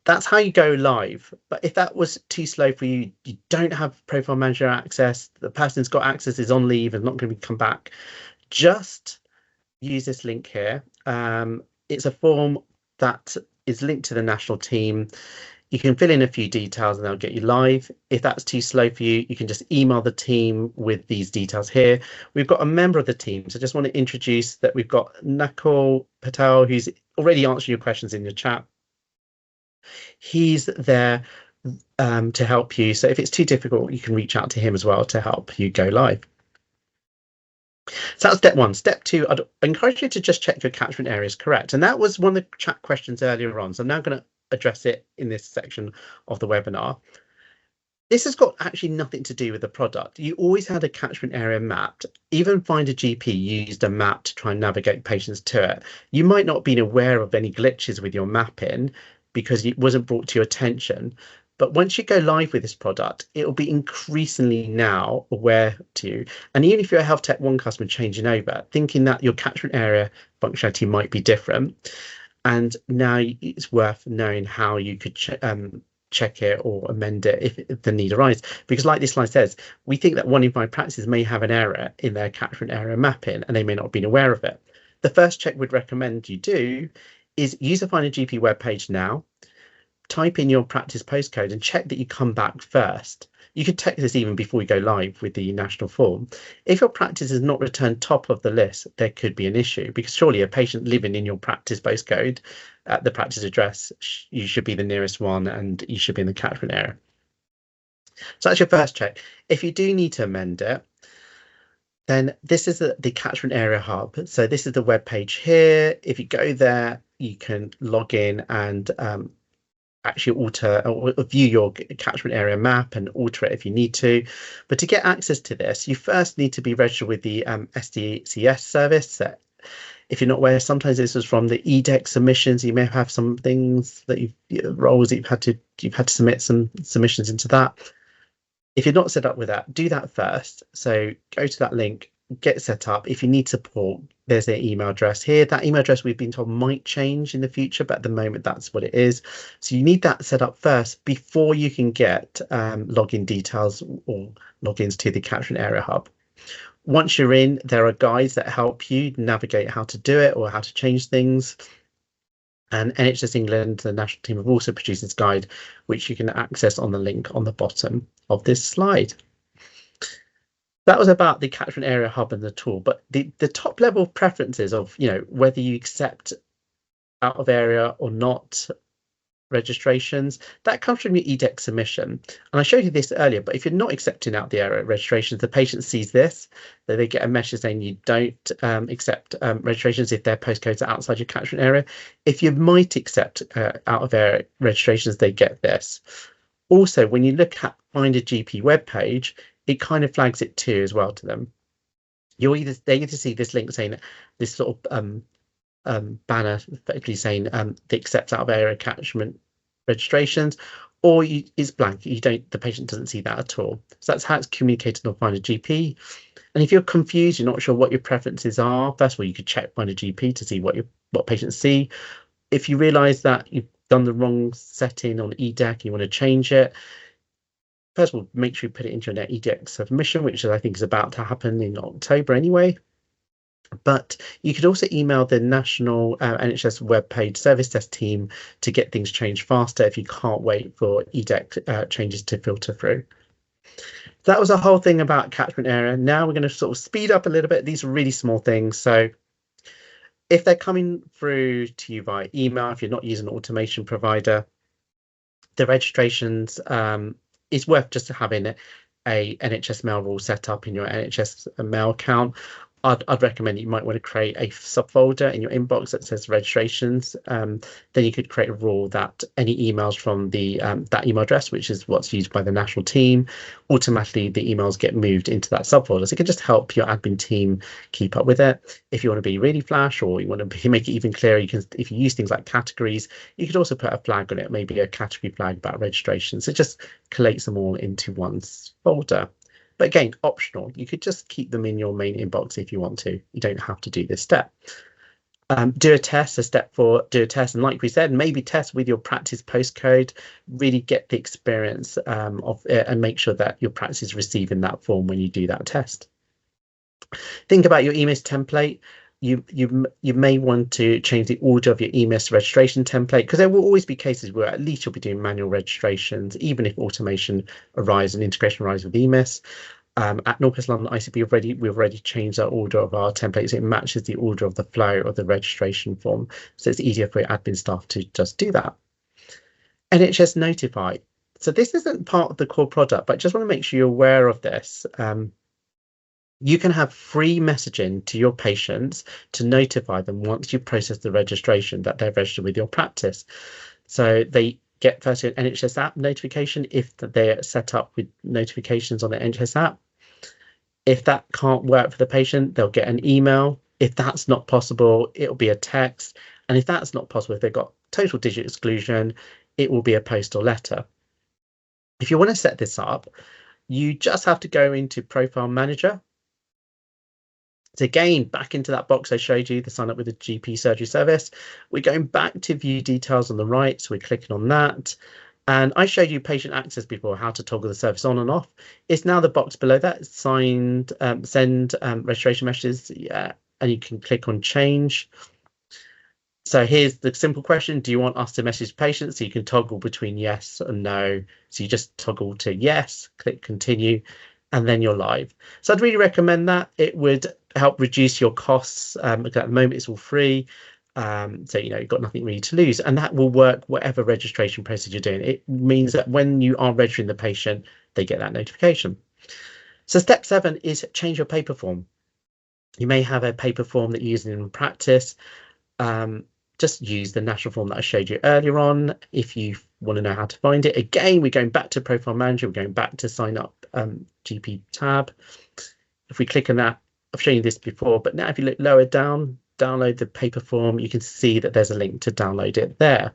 That's how you go live. But if that was too slow for you, you don't have Profile Manager access, the person who's got access is on leave and not going to come back, just use this link here. It's a form that is linked to the national team. You can fill in a few details and they'll get you live. If that's too slow for you, you can just email the team with these details here. We've got a member of the team. So I just want to introduce that we've got Nakul Patel, who's already answering your questions in your chat. He's there to help you. So if it's too difficult, you can reach out to him as well to help you go live. So that's step one. Step two, I'd encourage you to just check your catchment area is correct. And that was one of the chat questions earlier on. So I'm now going to address it in this section of the webinar. This has got actually nothing to do with the product. You always had a catchment area mapped. Even Find a GP used a map to try and navigate patients to it. You might not have been aware of any glitches with your mapping because it wasn't brought to your attention. But once you go live with this product, it will be increasingly now aware to you. And even if you're a Health Tech 1 customer changing over, thinking that your catchment area functionality might be different, And now it's worth knowing how you could check it or amend it if the need arises. Because like this slide says, we think that 1 in 5 practices may have an error in their catchment area mapping and they may not have been aware of it. The first check we'd recommend you do is use the Find a GP webpage now, type in your practice postcode and check that you come back first. You could check this even before we go live with the national form. If your practice is not returned top of the list, there could be an issue, because surely a patient living in your practice postcode at the practice address, you should be the nearest one and you should be in the catchment area. So that's your first check. If you do need to amend it, then this is the catchment area hub. So this is the web page here. If you go there, you can log in and actually alter or view your catchment area map and alter it if you need to. But to get access to this, you first need to be registered with the SDCS service. If you're not aware, sometimes this is from the EDEC submissions. You may have some things that roles that you've had to submit some submissions into that. If you're not set up with that, do that first. So go to that link, get set up. If you need support, there's their email address here. That email address we've been told might change in the future, but at the moment that's what it is. So you need that set up first before you can get login details or logins to the catchment area hub. Once you're in, there are guides that help you navigate how to do it or how to change things. And NHS England, the national team, have also produced this guide, which you can access on the link on the bottom of this slide. That was about the catchment area hub and the tool, but the top level preferences of, whether you accept out of area or not registrations, that comes from your EDEC submission. And I showed you this earlier, but if you're not accepting out the area registrations, the patient sees this, that they get a message saying you don't accept registrations if their postcodes are outside your catchment area. If you might accept out of area registrations, they get this. Also, when you look at Find a GP webpage, it kind of flags it too as well to them. They either see this link saying this sort of banner effectively saying they accept out of area catchment registrations, or it's blank. The patient doesn't see that at all. So that's how it's communicated on Find a GP. And if you're confused, you're not sure what your preferences are, first of all, you could check Find a GP to see what patients see. If you realize that you've done the wrong setting on EDEC and you want to change it, first of all, make sure you put it into your net EDEC submission, which I think is about to happen in October anyway. But you could also email the national NHS webpage service desk team to get things changed faster if you can't wait for EDEC changes to filter through. That was a whole thing about catchment area. Now we're going to sort of speed up a little bit. These are really small things. So if they're coming through to you via email, if you're not using an automation provider, the registrations, it's worth just having a NHS mail rule set up in your NHS mail account. I'd recommend you might want to create a subfolder in your inbox that says registrations. Then you could create a rule that any emails from the that email address, which is what's used by the national team, automatically the emails get moved into that subfolder. So it can just help your admin team keep up with it. If you want to be really flash or you want to make it even clearer, you can, if you use things like categories, you could also put a flag on it, maybe a category flag about registration. So it just collates them all into one folder. But again, optional. You could just keep them in your main inbox if you want to. You don't have to do this step. Do a test, do a test. And like we said, maybe test with your practice postcode, really get the experience of it and make sure that your practice is receiving that form when you do that test. Think about your EMIS template. You may want to change the order of your EMIS registration template, because there will always be cases where at least you'll be doing manual registrations, even if automation arrives and integration arrives with EMIS. At North West London ICB, we've already changed our order of our templates. It matches the order of the flow of the registration form, so it's easier for your admin staff to just do that. NHS Notify. So this isn't part of the core product, but I just want to make sure you're aware of this. You can have free messaging to your patients to notify them once you process the registration that they're registered with your practice. So they get first an NHS app notification if they're set up with notifications on the NHS app. If that can't work for the patient, they'll get an email. If that's not possible, it'll be a text. And if that's not possible, if they've got total digit exclusion, it will be a postal letter. If you want to set this up, you just have to go into Profile Manager. So again, back into that box I showed you, the sign up with the GP surgery service. We're going back to view details on the right. So we're clicking on that. And I showed you patient access before, how to toggle the service on and off. It's now the box below that, signed, send registration messages. Yeah, and you can click on change. So here's the simple question. Do you want us to message patients? So you can toggle between yes and no. So you just toggle to yes, click continue, and then you're live. So I'd really recommend that. It would help reduce your costs. Because at the moment it's all free. So, you've got nothing really to lose, and that will work whatever registration process you're doing. It means that when you are registering the patient, they get that notification. So step 7 is change your paper form. You may have a paper form that you're using in practice. Just use the national form that I showed you earlier on if you want to know how to find it. Again, we're going back to Profile Manager. We're going back to Sign Up GP tab. If we click on that, I've shown you this before, but now if you look lower down, download the paper form, you can see that there's a link to download it there.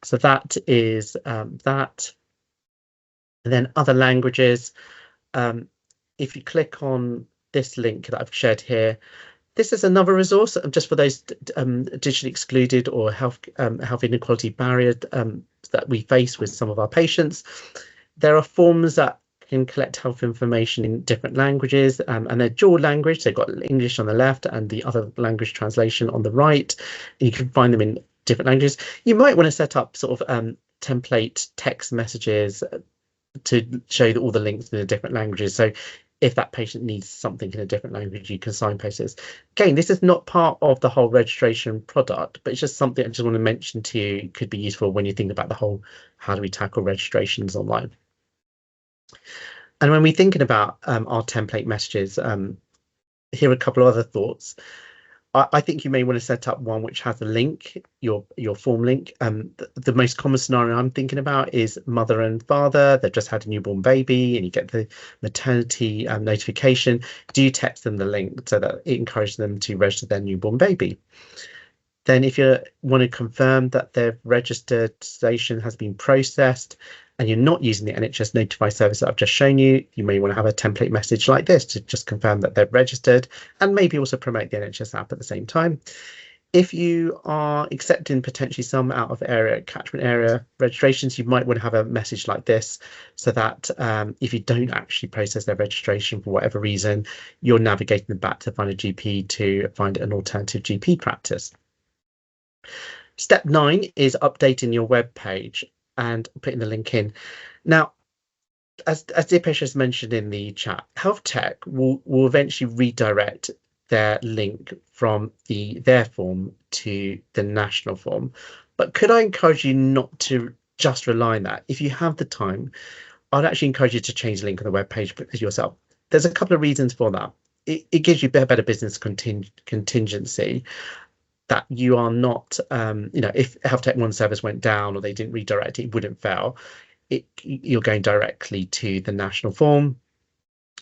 So that is that. And then other languages. If you click on this link that I've shared here, this is another resource just for those digitally excluded or health inequality barrier that we face with some of our patients. There are forms that can collect health information in different languages, and they're dual language. They've got English on the left and the other language translation on the right. You can find them in different languages. You might want to set up sort of template text messages to show all the links in the different languages. So if that patient needs something in a different language, you can signpost this. Again, this is not part of the whole registration product, but it's just something I just want to mention to you. Could be useful when you think about the whole, how do we tackle registrations online? And when we're thinking about our template messages, here are a couple of other thoughts. I think you may want to set up one which has a link, your form link. The most common scenario I'm thinking about is mother and father. They've just had a newborn baby and you get the maternity notification. Do you text them the link so that it encourages them to register their newborn baby? Then if you want to confirm that their registration has been processed and you're not using the NHS Notify service that I've just shown you, you may want to have a template message like this to just confirm that they're registered and maybe also promote the NHS app at the same time. If you are accepting potentially some out of area catchment area registrations, you might want to have a message like this so that if you don't actually process their registration for whatever reason, you're navigating them back to find a GP to find an alternative GP practice. Step 9 is updating your web page and putting the link in. Now, as Dipesh has mentioned in the chat, health tech will eventually redirect their link from their form to the national form. But could I encourage you not to just rely on that? If you have the time, I'd actually encourage you to change the link on the web page yourself. There's a couple of reasons for that. It gives you better business contingency. That you are not, if Health Tech One service went down or they didn't redirect it, it wouldn't fail. You're going directly to the national form.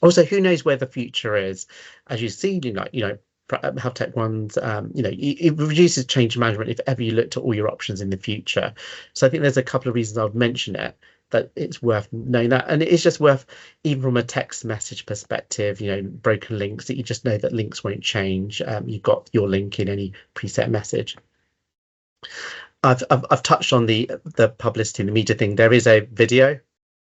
Also, who knows where the future is? As you see, Health Tech One's, it reduces change management if ever you looked at all your options in the future. So I think there's a couple of reasons I would mention it, that it's worth knowing that, and it's just worth, even from a text message perspective, broken links, that you just know that links won't change. You've got your link in any preset message. I've touched on the publicity and the media thing. There is a video.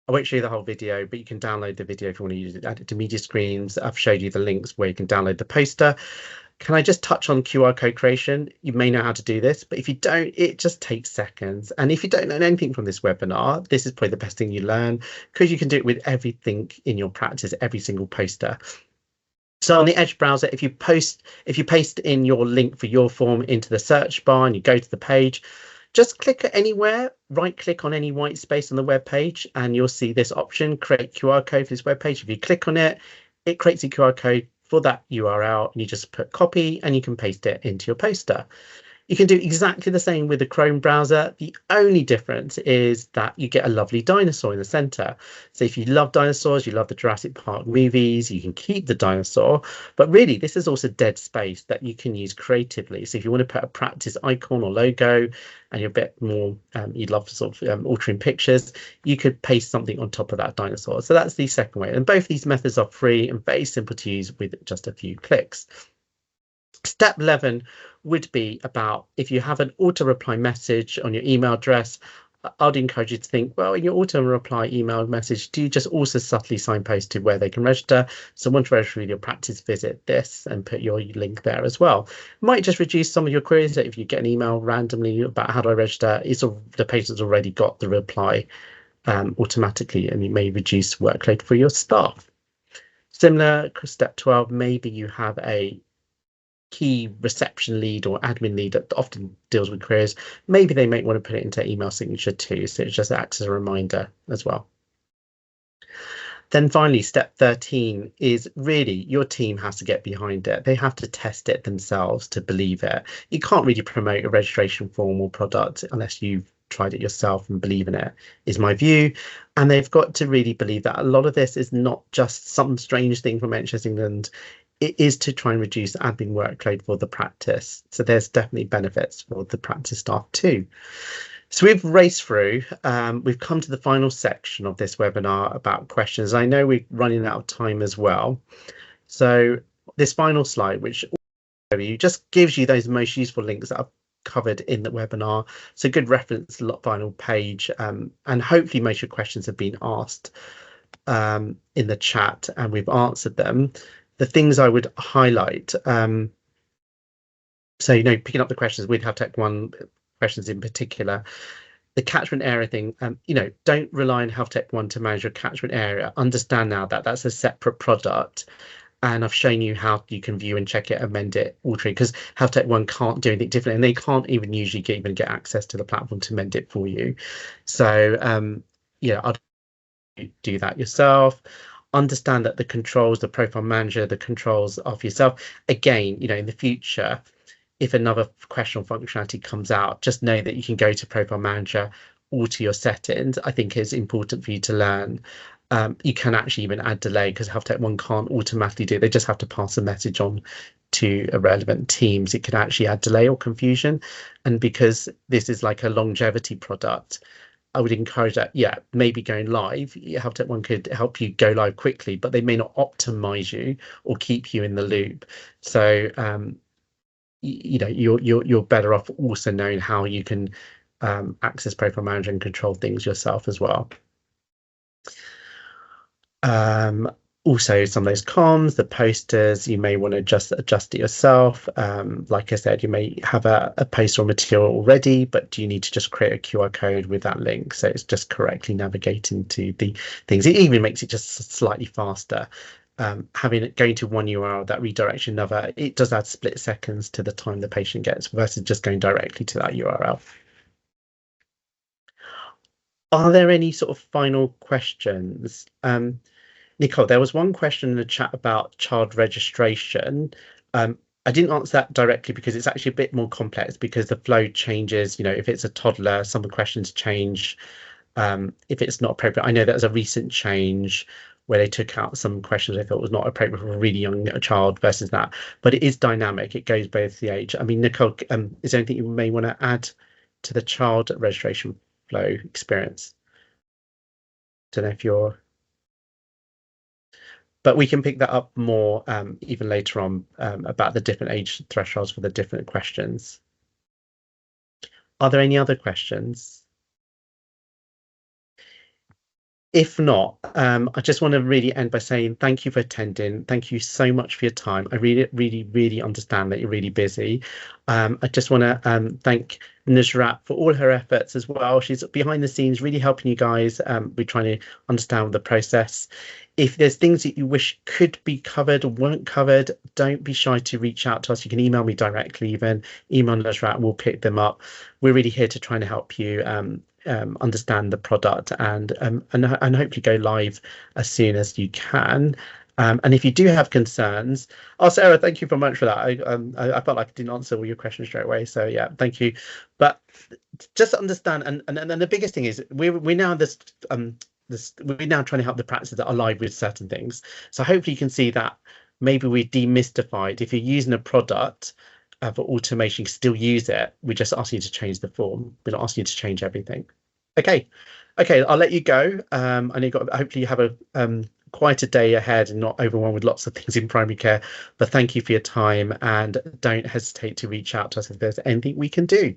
I won't show you the whole video, but you can download the video if you want to use it. Add it to media screens. I've showed you the links where you can download the poster. Can I just touch on QR code creation? You may know how to do this, but if you don't, it just takes seconds. And if you don't learn anything from this webinar, this is probably the best thing you learn, because you can do it with everything in your practice, every single poster. So on the Edge browser, if you paste in your link for your form into the search bar and you go to the page, just click at anywhere, right click on any white space on the web page, and you'll see this option, create QR code for this web page. If you click on it, it creates a QR code for that URL, and you just put copy and you can paste it into your poster. You can do exactly the same with the Chrome browser. The only difference is that you get a lovely dinosaur in the center. So if you love dinosaurs, you love the Jurassic Park movies, you can keep the dinosaur. But really, this is also dead space that you can use creatively. So if you want to put a practice icon or logo, and you're a bit more, you'd love to sort of altering pictures, you could paste something on top of that dinosaur. So that's the second way. And both these methods are free and very simple to use with just a few clicks. Step 11 would be about if you have an auto reply message on your email address, I'd encourage you to think, well, in your auto reply email message, do you just also subtly signpost to where they can register? So once you register with your practice, visit this and put your link there as well. Might just reduce some of your queries. If you get an email randomly about how do I register, the patient's already got the reply automatically, and you may reduce workload for your staff. Similar, step 12, maybe you have a key reception lead or admin lead that often deals with queries. Maybe they might want to put it into email signature too, so it just acts as a reminder as well. Then finally, step 13 is really your team has to get behind it. They have to test it themselves to believe it. You can't really promote a registration form or product unless you've tried it yourself and believe in it, is my view. And they've got to really believe that a lot of this is not just some strange thing from NHS England. It is to try and reduce admin workload for the practice. So there's definitely benefits for the practice staff too. So we've raced through, we've come to the final section of this webinar about questions. I know we're running out of time as well. So this final slide, which just gives you those most useful links that I've covered in the webinar. So good reference final page, and hopefully most of your questions have been asked in the chat and we've answered them. The things I would highlight, so picking up the questions, we'd have Tech 1 questions in particular. The catchment area thing, don't rely on Health Tech 1 to manage your catchment area. Understand now that that's a separate product, and I've shown you how you can view and check it, amend it, alter it, because Health Tech 1 can't do anything different, and they can't even usually get access to the platform to amend it for you. So I'd do that yourself. Understand that the controls, the profile manager, the controls of yourself. Again, in the future, if another question or functionality comes out, just know that you can go to profile manager, alter your settings. I think it's important for you to learn. You can actually even add delay because Health Tech 1 can't automatically do it. They just have to pass a message on to a relevant teams. It can actually add delay or confusion. And because this is like a longevity product, I would encourage that, maybe going live, Health Tech 1 could help you go live quickly, but they may not optimize you or keep you in the loop. So, you're better off also knowing how you can access profile manager and control things yourself as well. Also, some of those comms, the posters, you may want to just adjust it yourself. Like I said, you may have a poster or material already, but do you need to just create a QR code with that link? So it's just correctly navigating to the things. It even makes it just slightly faster. Having it going to one URL that redirects to another, it does add split seconds to the time the patient gets versus just going directly to that URL. Are there any sort of final questions? Nicole, there was one question in the chat about child registration. I didn't answer that directly because it's actually a bit more complex because the flow changes. If it's a toddler, some of the questions change. If it's not appropriate, I know there's a recent change where they took out some questions they thought was not appropriate for a really young child versus that. But it is dynamic. It goes both the age. I mean, Nicole, is there anything you may want to add to the child registration flow experience? Don't know if you're... But we can pick that up more even later on about the different age thresholds for the different questions. Are there any other questions? If not, I just want to really end by saying thank you for attending. Thank you so much for your time. I really, really, really understand that you're really busy. I just want to thank Nusrat for all her efforts as well. She's behind the scenes, really helping you guys. We're trying to understand the process. If there's things that you wish could be covered or weren't covered, don't be shy to reach out to us. You can email me directly, even email Nusrat, we'll pick them up. We're really here to try and help you understand the product and hopefully go live as soon as you can. And if you do have concerns, Sarah, thank you very much for that. I felt like I didn't answer all your questions straight away, so yeah, thank you. But just understand, and the biggest thing is we're now we're now trying to help the practices that are live with certain things. So hopefully you can see that maybe we demystified. If you're using a product for automation, you can still use it. We just ask you to change the form. We're not asking you to change everything. Okay, I'll let you go. And hopefully you have a quite a day ahead and not overwhelmed with lots of things in primary care. But thank you for your time, and don't hesitate to reach out to us if there's anything we can do.